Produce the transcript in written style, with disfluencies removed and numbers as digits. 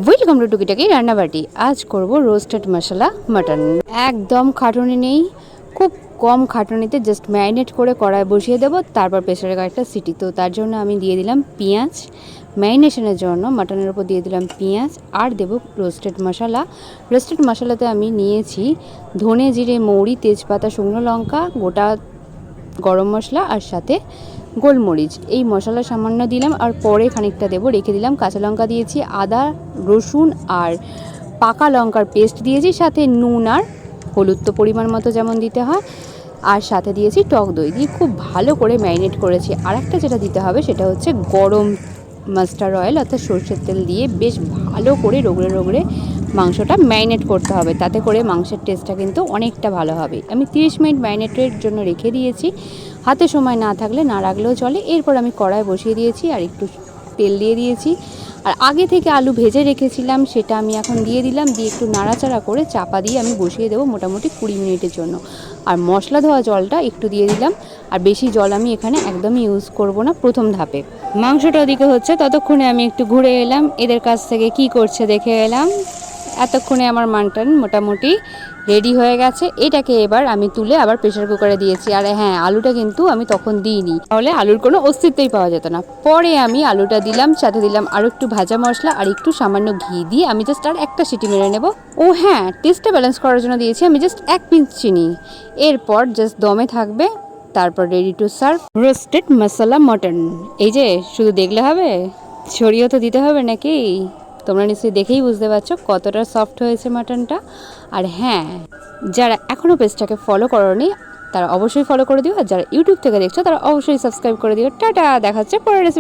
Welcome to টুকিটাকি রান্নাবাটি। আজ করব রোস্টেড মশলা মাটন। একদম খাটুনি নেই, খুব কম খাটুনিতে জাস্ট ম্যারিনেট করে কড়াই বসিয়ে দেবো, তারপর প্রেসারে কয়েকটা সিটি। তো তার জন্য আমি দিয়ে দিলাম পেঁয়াজ, ম্যারিনেশনের জন্য মাটনের উপর দিয়ে দিলাম পেঁয়াজ, আর দেবো রোস্টেড মশলা। রোস্টেড মশলাতে আমি নিয়েছি ধনে, জিরে, মৌরি, তেজপাতা, শুকনো লঙ্কা, গোটা গরম মশলা আর সাথে গোলমরিচ। এই মশলা সামান্য দিলাম আর পরে খানিকটা দেবো, রেখে দিলাম। কাঁচা লঙ্কা দিয়েছি, আদা, রসুন আর পাকা লঙ্কার পেস্ট দিয়েছি, সাথে নুন আর হলুদ তো পরিমাণ মতো যেমন দিতে হয়, আর সাথে দিয়েছি টক দই দিয়ে খুব ভালো করে ম্যারিনেট করেছি। আর একটা যেটা দিতে হবে সেটা হচ্ছে গরম মাস্টার্ড অয়েল অর্থাৎ সরষের তেল দিয়ে বেশ ভালো করে রগড়ে রগড়ে মাংসটা ম্যারিনেট করতে হবে, তাতে করে মাংসের টেস্টটা কিন্তু অনেকটা ভালো হবে। আমি 30 মিনিট ম্যারিনেটের জন্য রেখে দিয়েছি, হাতে সময় না থাকলে না রাখলেও চলে। এরপর আমি কড়াই বসিয়ে দিয়েছি আর একটু তেল দিয়ে দিয়েছি, আর আগে থেকে আলু ভেজে রেখেছিলাম সেটা আমি এখন দিয়ে দিলাম, দিয়ে একটু নাড়াচাড়া করে চাপা দিয়ে আমি বসিয়ে দেবো মোটামুটি 20 মিনিটের জন্য। আর মশলা ধোয়া জলটা একটু দিয়ে দিলাম, আর বেশি জল আমি এখানে একদমই ইউজ করব না প্রথম ধাপে। মাংসটা ওদিকে হচ্ছে, ততক্ষণে আমি একটু ঘুরে এলাম, এদের কাছ থেকে কি করছে দেখে এলাম। এতক্ষণে আমার মাটন মোটামুটি রেডি হয়ে গেছে। এটাকে এবার আমি তুলে আবার প্রেসার কুকারে দিয়েছি। আর হ্যাঁ, আলুটা কিন্তু আমি তখন দিইনি, তাহলে আলুর কোনো অস্তিত্বই পাওয়া যেত না। পরে আমি আলুটা দিলাম, সাথে দিলাম আর একটু ভাজা মশলা আর একটু সামান্য ঘি দিয়ে আমি জাস্ট আর একটা সিটি মেরে নেব। ও হ্যাঁ, টেস্টটা ব্যালেন্স করার জন্য দিয়েছি আমি জাস্ট 1 পিঞ্চ চিনি। এরপর জাস্ট দমে থাকবে, তারপর ready to serve roasted masala mutton. এই যে শুধু দেখলে হবে, ছড়িয়েও তো দিতে হবে নাকি? তোমরা নিশ্চয়ই দেখেই বুঝতে পারছো কতটা সফট হয়েছে মাটনটা। আর হ্যাঁ, যারা এখনও পেজটাকে ফলো করোনি তারা অবশ্যই ফলো করে দিও, আর যারা ইউটিউব থেকে দেখছো তারা অবশ্যই সাবস্ক্রাইব করে দিও। টাটা, দেখা হচ্ছে পরের রেসিপি।